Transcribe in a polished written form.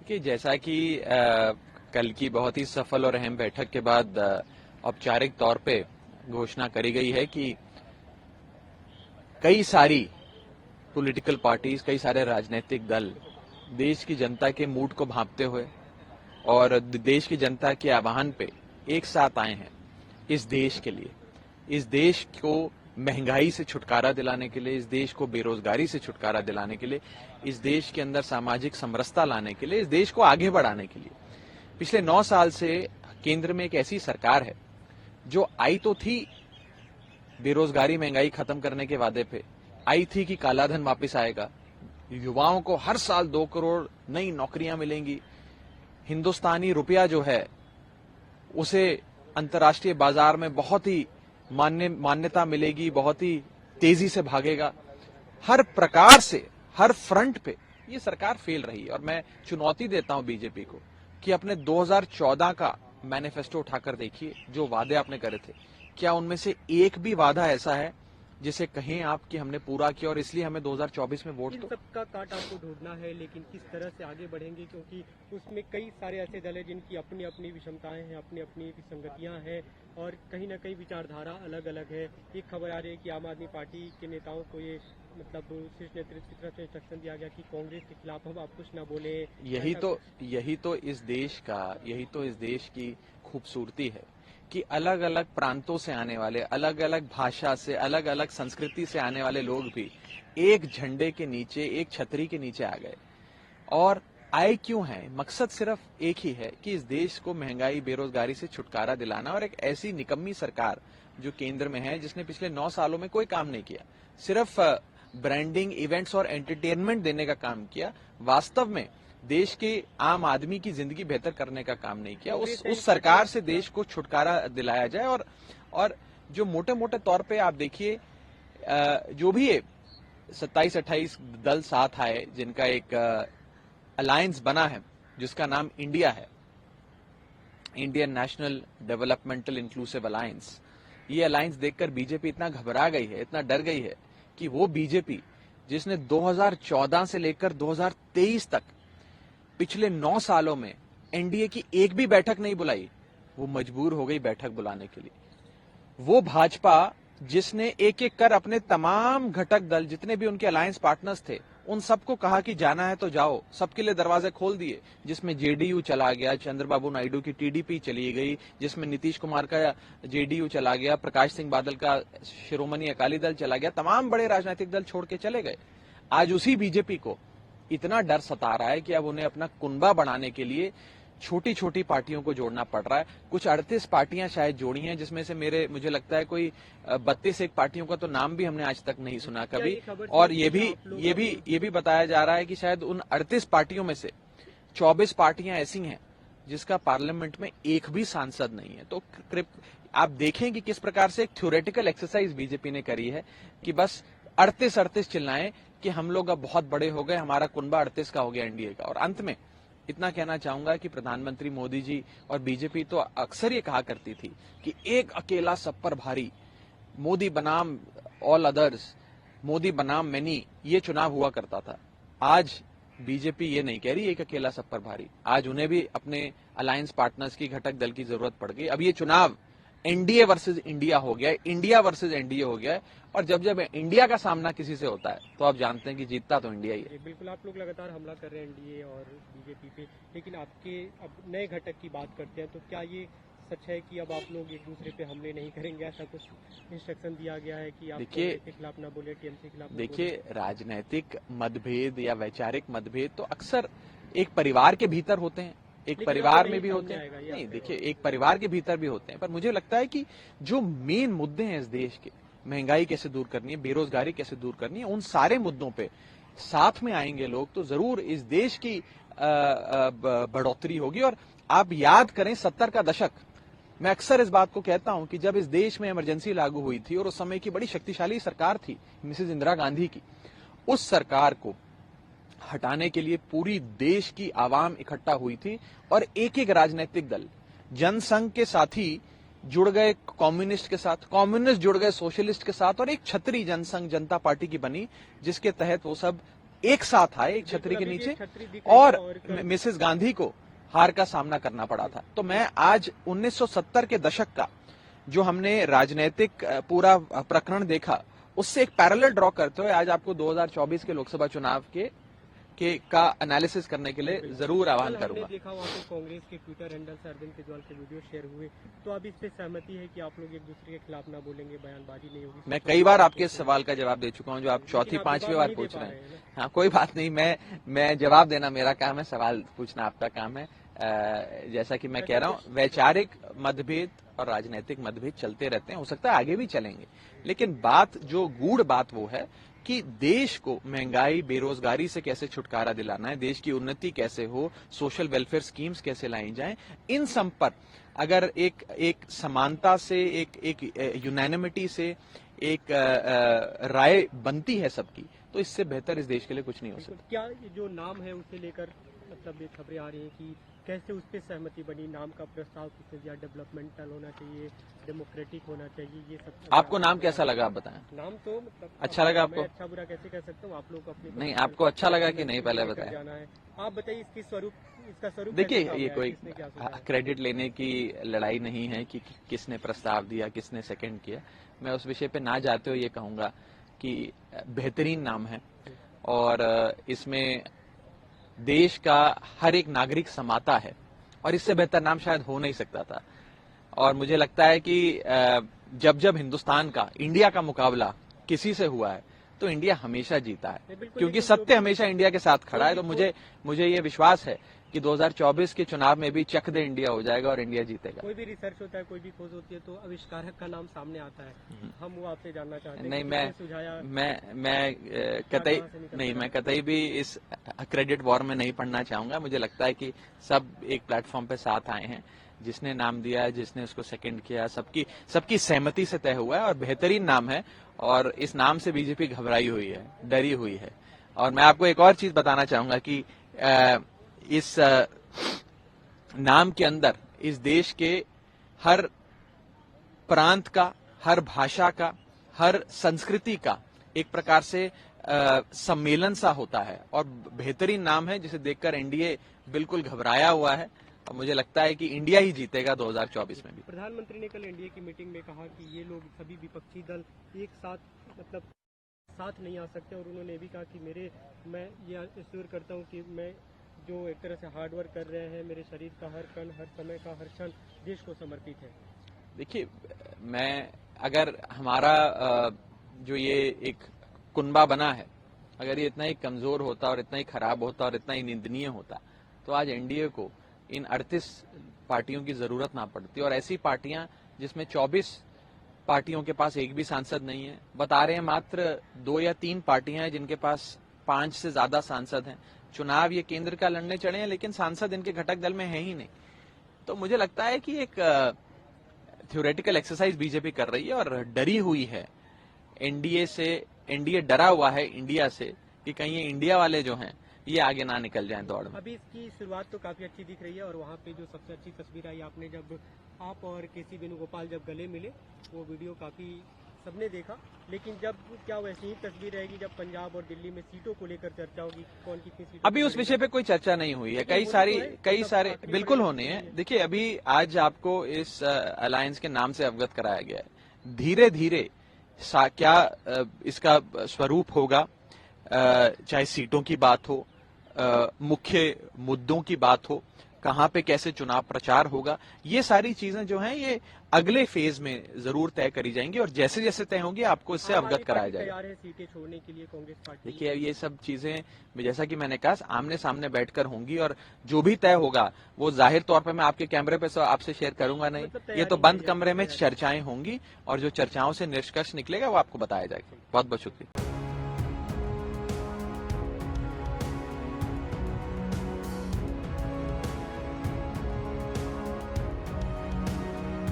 कि जैसा कि कल की बहुत ही सफल और अहम बैठक के बाद औपचारिक तौर पे घोषणा करी गई है कि कई सारी पॉलिटिकल पार्टीज, कई सारे राजनीतिक दल देश की जनता के मूड को भांपते हुए और देश की जनता के आह्वान पे एक साथ आए हैं इस देश के लिए, इस देश को महंगाई से छुटकारा दिलाने के लिए, इस देश को बेरोजगारी से छुटकारा दिलाने के लिए, इस देश के अंदर सामाजिक समरसता लाने के लिए, इस देश को आगे बढ़ाने के लिए। पिछले 9 साल से केंद्र में एक ऐसी सरकार है जो आई तो थी बेरोजगारी महंगाई खत्म करने के वादे पे, आई थी कि कालाधन वापस आएगा, युवाओं को हर साल 2 करोड़ नई नौकरियां मिलेंगी, हिंदुस्तानी रुपया जो है उसे अंतर्राष्ट्रीय बाजार में बहुत ही मान्यता मिलेगी, बहुत ही तेजी से भागेगा। हर प्रकार से, हर फ्रंट पे ये सरकार फेल रही है। और मैं चुनौती देता हूं बीजेपी को कि अपने 2014 का मैनिफेस्टो उठाकर देखिए, जो वादे आपने करे थे, क्या उनमें से एक भी वादा ऐसा है जिसे कहें आप कि हमने पूरा किया और इसलिए हमें 2024 में वोट दो? सबका काट आपको ढूंढना है, लेकिन किस तरह से आगे बढ़ेंगे, क्योंकि उसमें कई सारे ऐसे दल हैं जिनकी अपनी अपनी विषमताएं हैं, अपनी अपनी विसंगतियां हैं और कहीं ना कहीं विचारधारा अलग अलग है। एक खबर आ रही है कि आम आदमी पार्टी के नेताओं को ये मतलब शीर्ष नेतृत्व की तरफ से इंस्ट्रक्शन दिया गया कि कांग्रेस के खिलाफ हम आप कुछ ना बोले। यही तो इस देश की खूबसूरती है कि अलग अलग प्रांतों से आने वाले, अलग अलग भाषा से, अलग अलग संस्कृति से आने वाले लोग भी एक झंडे के नीचे, एक छतरी के नीचे आ गए। और आए क्यों हैं? मकसद सिर्फ एक ही है कि इस देश को महंगाई, बेरोजगारी से छुटकारा दिलाना। और एक ऐसी निकम्मी सरकार जो केंद्र में है, जिसने पिछले 9 सालों में कोई काम नहीं किया, सिर्फ ब्रांडिंग, इवेंट्स और एंटरटेनमेंट देने का काम किया, वास्तव में देश के आम आदमी की जिंदगी बेहतर करने का काम नहीं किया। उस सरकार से देश को छुटकारा दिलाया जाए। और जो मोटे मोटे तौर पे आप देखिए, जो भी 27-28 दल साथ आए, जिनका एक अलायंस बना है जिसका नाम इंडिया है, Indian national developmental inclusive alliance. ये अलायंस देखकर बीजेपी इतना घबरा गई है, इतना डर गई है कि वो बीजेपी जिसने 2014 से लेकर 2023 तक पिछले 9 सालों में एनडीए की एक भी बैठक नहीं बुलाई, वो मजबूर हो गई बैठक बुलाने के लिए। वो भाजपा जिसने एक एक कर अपने तमाम घटक दल, जितने भी उनके अलायंस पार्टनर्स थे, उन सबको कहा कि जाना है तो जाओ, सबके लिए दरवाजे खोल दिए, जिसमें जेडीयू चला गया, चंद्रबाबू नायडू की टीडीपी चली गई, जिसमें नीतीश कुमार का जेडीयू चला गया, प्रकाश सिंह बादल का शिरोमणि अकाली दल चला गया, तमाम बड़े राजनीतिक दल छोड़ के चले गए। आज उसी बीजेपी को इतना डर सता रहा है कि अब उन्हें अपना कुनबा बढ़ाने के लिए छोटी छोटी पार्टियों को जोड़ना पड़ रहा है। कुछ 38 पार्टियां शायद जोड़ी हैं, जिसमें से मुझे लगता है कोई 32 पार्टियों का तो नाम भी हमने आज तक नहीं सुना कभी। और ये भी बताया जा रहा है कि शायद उन 38 पार्टियों में से 24 पार्टियां ऐसी हैं जिसका पार्लियामेंट में एक भी सांसद नहीं है। तो आप देखें कि किस प्रकार से एक थ्योरेटिकल एक्सरसाइज बीजेपी ने करी है कि बस 38 चिल्लाएं कि हम लोग अब बहुत बड़े हो गए, हमारा कुनबा 38 का हो गया एनडीए का। और अंत में इतना कहना चाहूंगा कि प्रधानमंत्री मोदी जी और बीजेपी तो अक्सर ये कहा करती थी कि एक अकेला सब पर भारी, मोदी बनाम ऑल अदर्स, मोदी बनाम मैनी, ये चुनाव हुआ करता था। आज बीजेपी ये नहीं कह रही एक अकेला सब पर भारी, आज उन्हें भी अपने अलायंस पार्टनर्स की, घटक दल की जरूरत पड़ गई। अब ये चुनाव एनडीए वर्सेस इंडिया हो गया है, इंडिया वर्सेस एनडीए हो गया है। और जब इंडिया का सामना किसी से होता है तो आप जानते हैं कि जीतता तो इंडिया ही है। बिल्कुल, आप लोग लगातार हमला कर रहे हैं एनडीए और बीजेपी पे, लेकिन आपके अब नए घटक की बात करते हैं तो क्या ये सच है कि अब आप लोग एक दूसरे पे हमले नहीं करेंगे? ऐसा कुछ इंस्ट्रक्शन दिया गया है कि आप कांग्रेस के खिलाफ ना बोले, टीएमसी के खिलाफ? देखिए, राजनीतिक मतभेद या वैचारिक मतभेद तो अक्सर एक परिवार के भीतर होते हैं, एक परिवार में भी होते हैं। नहीं, देखिए, एक परिवार के भीतर भी होते हैं, पर मुझे लगता है कि जो मेन मुद्दे हैं इस देश के, महंगाई कैसे दूर करनी है, बेरोजगारी कैसे दूर करनी है, उन सारे मुद्दों पे साथ में आएंगे लोग तो जरूर इस देश की बढ़ोतरी होगी। और आप याद करें 70 का दशक, मैं अक्सर इस बात को कहता हूं कि जब इस देश में इमरजेंसी लागू हुई थी और उस समय की बड़ी शक्तिशाली सरकार थी मिसेज इंदिरा गांधी की, उस सरकार को हटाने के लिए पूरी देश की आवाम इकट्ठा हुई थी और एक एक राजनीतिक दल, जनसंघ के साथी जुड़ गए कम्युनिस्ट के साथ, कम्युनिस्ट जुड़ गए सोशलिस्ट के साथ, और एक छतरी जनसंघ जनता पार्टी की बनी, जिसके तहत वो सब एक साथ आए एक छतरी के अभी भी नीचे एक छतरी दिख रही है और मिसेस गांधी को हार का सामना करना पड़ा था। तो मैं आज 1970 के दशक का जो हमने राजनीतिक पूरा प्रकरण देखा उससे एक पैरेलल ड्रॉ करते हुए आज आपको 2024 के लोकसभा चुनाव का एनालिसिस करने के लिए जरूर आह्वान कल हमने करूंगा। देखा वहाँ पे कांग्रेस के ट्विटर हैंडल से अरविंद केजरीवाल के वीडियो शेयर हुए, तो अब इस पे सहमति है कि आप लोग एक दूसरे के खिलाफ ना बोलेंगे, बयानबाजी नहीं होगी। मैं कई बार आपके इस सवाल का जवाब दे चुका हूं जो आप चौथी पांचवी बार पूछ रहे हैं। हाँ, कोई बात नहीं, मैं जवाब देना मेरा काम है, सवाल पूछना आपका काम है। जैसा कि मैं कह रहा हूं, वैचारिक मतभेद और राजनीतिक मतभेद चलते रहते हैं, हो सकता है आगे भी चलेंगे, लेकिन बात जो गूढ़ बात वो है कि देश को महंगाई बेरोजगारी से कैसे छुटकारा दिलाना है, देश की उन्नति कैसे हो, सोशल वेलफेयर स्कीम्स कैसे लाई जाएं, इन सब पर अगर एक समानता से एक यूनैनिमिटी से एक राय बनती है सबकी, तो इससे बेहतर इस देश के लिए कुछ नहीं हो सकता। क्या जो नाम है उसे लेकर मतलब ये खबरें आ रही हैं कि कैसे उस पर सहमति बनी, नाम का प्रस्ताव किसने दिया, डेवलपमेंटल होना चाहिए, डेमोक्रेटिक होना चाहिए, ये सब। आपको नाम कैसा लगा आप बताएं? नाम तो मतलब अच्छा लगा आपको? मैं अच्छा बुरा कैसे कह सकता हूँ, आप लोग अपनी नहीं, आपको अच्छा लगा कि नहीं, पहले बताएं। जाना है, आप बताइए इसका स्वरूप देखिए, कैसे ये सामने कोई आया, किसने क्या सोचा है? क्रेडिट लेने की लड़ाई नहीं है कि किसने प्रस्ताव दिया, किसने सेकंड किया। मैं उस विषय पे ना जाते हुए ये कहूंगा कि बेहतरीन नाम है और इसमें देश का हर एक नागरिक समाता है और इससे बेहतर नाम शायद हो नहीं सकता था। और मुझे लगता है कि जब हिंदुस्तान का, इंडिया का मुकाबला किसी से हुआ है तो इंडिया हमेशा जीता है, क्योंकि सत्य हमेशा इंडिया के साथ खड़ा है। तो मुझे ये विश्वास है कि 2024 के चुनाव में भी चक दे इंडिया हो जाएगा और इंडिया जीतेगा। कोई भी रिसर्च होता है, कोई भी खोज होती है तो आविष्कारक का नाम सामने आता है। हम वो आपसे जानना चाहते हैं। नहीं, मैं कतई कतई भी इस क्रेडिट वॉर में नहीं पढ़ना चाहूंगा। मुझे लगता है कि सब एक प्लेटफॉर्म पे साथ आए हैं, जिसने नाम दिया, जिसने उसको सेकंड किया, सबकी सहमति से तय हुआ है और बेहतरीन नाम है। और इस नाम से बीजेपी घबराई हुई है, डरी हुई है। और मैं आपको एक और चीज बताना चाहूंगा कि इस नाम के अंदर इस देश के हर प्रांत का, हर भाषा का, हर संस्कृति का एक प्रकार से सम्मेलन सा होता है और बेहतरीन नाम है जिसे देखकर एनडीए बिल्कुल घबराया हुआ है। और मुझे लगता है कि इंडिया ही जीतेगा 2024 में भी। प्रधानमंत्री ने कल एनडीए की मीटिंग में कहा कि ये लोग सभी विपक्षी दल एक साथ मतलब साथ नहीं आ सकते, और उन्होंने भी कहा कि मैं ये एश्योर करता हूँ कि मैं जो एक तरह से हार्ड वर्क कर रहे हैं, मेरे शरीर का हर कण, हर समय का हर क्षण देश को समर्पित है। देखिए, अगर हमारा जो ये एक कुनबा बना है, अगर ये इतना ही कमजोर होता और इतना ही खराब होता और इतना ही निंदनीय होता तो आज एनडीए को इन 38 पार्टियों की जरूरत ना पड़ती। और ऐसी पार्टियां जिसमें 24 पार्टियों के पास एक भी सांसद नहीं है, बता रहे हैं मात्र 2 या 3 पार्टियां हैं जिनके पास 5 से ज्यादा सांसद हैं। चुनाव ये केंद्र का लड़ने चढ़े हैं, लेकिन सांसद इनके घटक दल में है ही नहीं। तो मुझे लगता है कि एक थ्योरेटिकल एक्सरसाइज बीजेपी कर रही है और डरी हुई है एनडीए से। एनडीए डरा हुआ है इंडिया से कि कहीं ये इंडिया वाले जो हैं ये आगे ना निकल जाएं दौड़ में। अभी इसकी शुरुआत तो काफी अच्छी दिख रही है, और वहाँ पे जो सबसे अच्छी तस्वीर आई आपने, जब आप और केसी वेणुगोपाल जब गले मिले, वो वीडियो काफी सबने देखा। लेकिन जब क्या वैसी ही तस्वीर रहेगी जब पंजाब और दिल्ली में सीटों को लेकर चर्चा होगी, कौन कितनी सीटों? अभी उस विषय पे कोई चर्चा नहीं हुई है। कई सारे बिल्कुल होने हैं। देखिए, अभी आज आपको इस अलायंस के नाम से अवगत कराया गया है। धीरे धीरे क्या इसका स्वरूप होगा, चाहे सीटों की बात हो, मुख्य मुद्दों की बात हो, कहां पे कैसे चुनाव प्रचार होगा, ये सारी चीजें जो हैं ये अगले फेज में जरूर तय करी जाएंगी और जैसे जैसे तय होंगी आपको इससे अवगत कराया जाएगा। तैयार है सीटें छोड़ने के लिए कांग्रेस पार्टी? देखिए, अब ये सब चीजें जैसा कि मैंने कहा आमने सामने बैठकर होंगी और जो भी तय होगा वो जाहिर तौर पे मैं आपके कैमरे पे आपसे शेयर करूंगा नहीं। ये तो बंद कमरे में चर्चाएं होंगी और जो चर्चाओं से निष्कर्ष निकलेगा वो आपको बताया जाएगा। बहुत बहुत शुक्रिया।